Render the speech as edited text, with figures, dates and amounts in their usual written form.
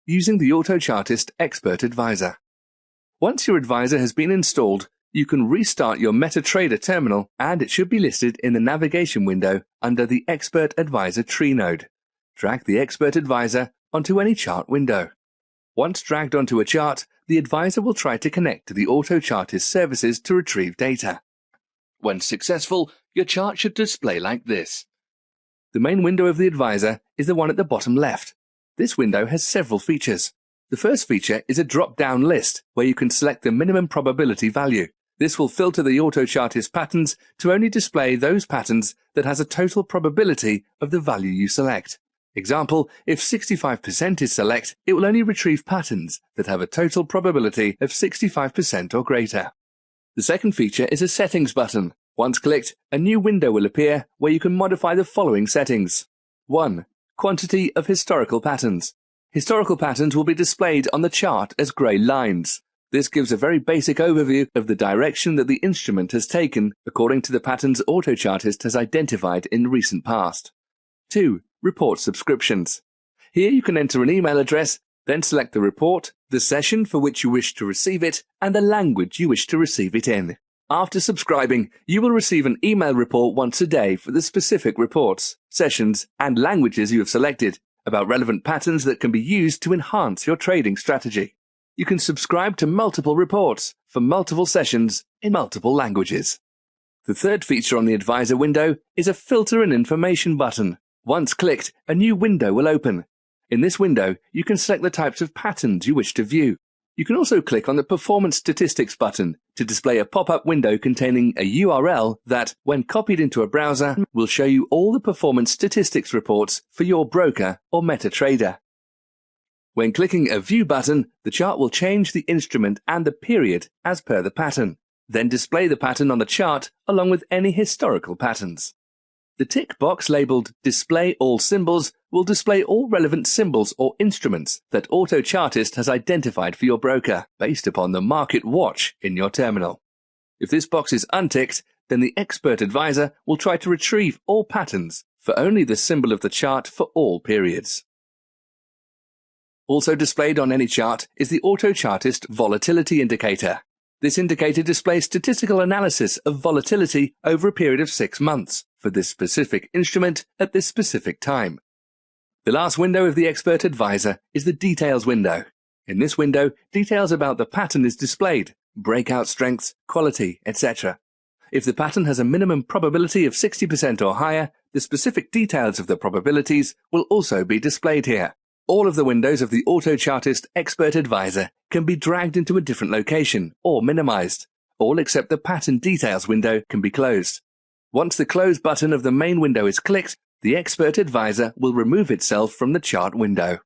using the Autochartist Expert Advisor. Once your advisor has been installed, you can restart your MetaTrader terminal and it should be listed in the navigation window under the Expert Advisor tree node. Drag the Expert Advisor onto any chart window. Once dragged onto a chart, the advisor will try to connect to the Autochartist services to retrieve data. When successful, your chart should display like this. The main window of the advisor is the one at the bottom left. This window has several features. The first feature is a drop-down list where you can select the minimum probability value. This will filter the Autochartist patterns to only display those patterns that has a total probability of the value you select. Example, if 65% is select, it will only retrieve patterns that have a total probability of 65% or greater. The second feature is a settings button. Once clicked, a new window will appear where you can modify the following settings. 1. Quantity of historical patterns. Historical patterns will be displayed on the chart as grey lines. This gives a very basic overview of the direction that the instrument has taken according to the patterns Autochartist has identified in the recent past. 2. Report subscriptions. Here you can enter an email address, then select the report, the session for which you wish to receive it, and the language you wish to receive it in. After subscribing, you will receive an email report once a day for the specific reports, sessions, and languages you have selected about relevant patterns that can be used to enhance your trading strategy. You can subscribe to multiple reports for multiple sessions in multiple languages. The third feature on the advisor window is a filter and information button. Once clicked, a new window will open. In this window, you can select the types of patterns you wish to view. You can also click on the Performance Statistics button to display a pop-up window containing a URL that, when copied into a browser, will show you all the performance statistics reports for your broker or MetaTrader. When clicking a View button, the chart will change the instrument and the period as per the pattern, then display the pattern on the chart along with any historical patterns. The tick box labeled Display All Symbols will display all relevant symbols or instruments that Autochartist has identified for your broker based upon the market watch in your terminal. If this box is unticked, then the Expert Advisor will try to retrieve all patterns for only the symbol of the chart for all periods. Also displayed on any chart is the Autochartist Volatility Indicator. This indicator displays statistical analysis of volatility over a period of 6 months for this specific instrument at this specific time. The last window of the Expert Advisor is the Details window. In this window, details about the pattern is displayed, breakout strengths, quality, etc. If the pattern has a minimum probability of 60% or higher, the specific details of the probabilities will also be displayed here. All of the windows of the Autochartist Expert Advisor can be dragged into a different location or minimized. All except the Pattern Details window can be closed. Once the Close button of the main window is clicked, the Expert Advisor will remove itself from the chart window.